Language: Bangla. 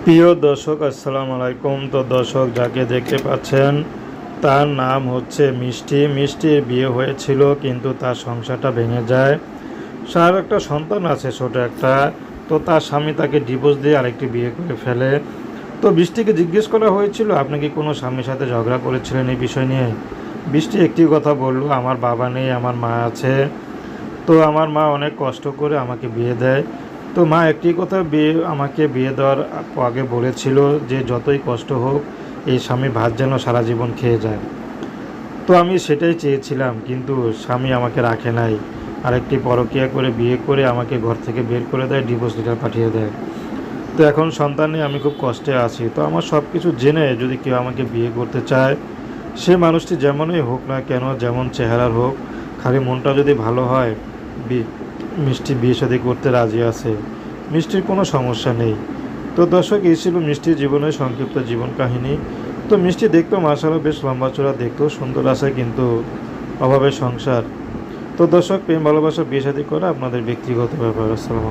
প্রিয় দর্শক, আসসালামু আলাইকুম। তো দর্শক, যাকে দেখতে পাচ্ছেন তার নাম হচ্ছে মিষ্টি। মিষ্টির বিয়ে হয়েছিল, কিন্তু তার সংসারটা ভেঙে যায়। তার একটা সন্তান আছে, ছোট একটা। তো তার স্বামী তাকে ডিভোর্স দিয়ে আরেকটি বিয়ে করে ফেলে। তো বৃষ্টিকে জিজ্ঞেস করা হয়েছিল, আপনি কি কোনো স্বামীর সাথে ঝগড়া করেছিলেন এই বিষয় নিয়ে? বৃষ্টি একটি কথা বলল, আমার বাবা নেই, আমার মা আছে। তো আমার মা অনেক কষ্ট করে আমাকে বিয়ে দেয়। তো মা একটি কথা আমাকে বিয়ে দেওয়ার আগে বলেছিল যে যতই কষ্ট হোক, এই স্বামী ভাত যেন সারা জীবন খেয়ে যায়। তো আমি সেটাই চেয়েছিলাম, কিন্তু স্বামী আমাকে রাখে নাই। আরেকটি পরকীয়া করে বিয়ে করে আমাকে ঘর থেকে বের করে দেয়, ডিভোর্স লেটার পাঠিয়ে দেয়। তো এখন সন্তান নিয়ে আমি খুব কষ্টে আছি। তো আমার সব কিছু জেনে যদি কেউ আমাকে বিয়ে করতে চায়, সে মানুষটি যেমনই হোক না কেন, যেমন চেহারার হোক, খালি মনটা যদি ভালো হয়, মিষ্টি বিয়ে শাদী করতে রাজি আছে। মিষ্টির কোনো সমস্যা নেই। তো দর্শক, এই ছিল মিষ্টির জীবনের সংক্ষিপ্ত জীবন কাহিনী। তো মিষ্টি দেখতেও মাশাআল্লাহ বেশ লম্বা চড়া, দেখতেও সুন্দর আছে, কিন্তু অভাবে সংসার। তো দর্শক, প্রেম ভালোবাসা বিয়ে শাদী করা আপনাদের ব্যক্তিগত ব্যাপার। আসসালামু আলাইকুম।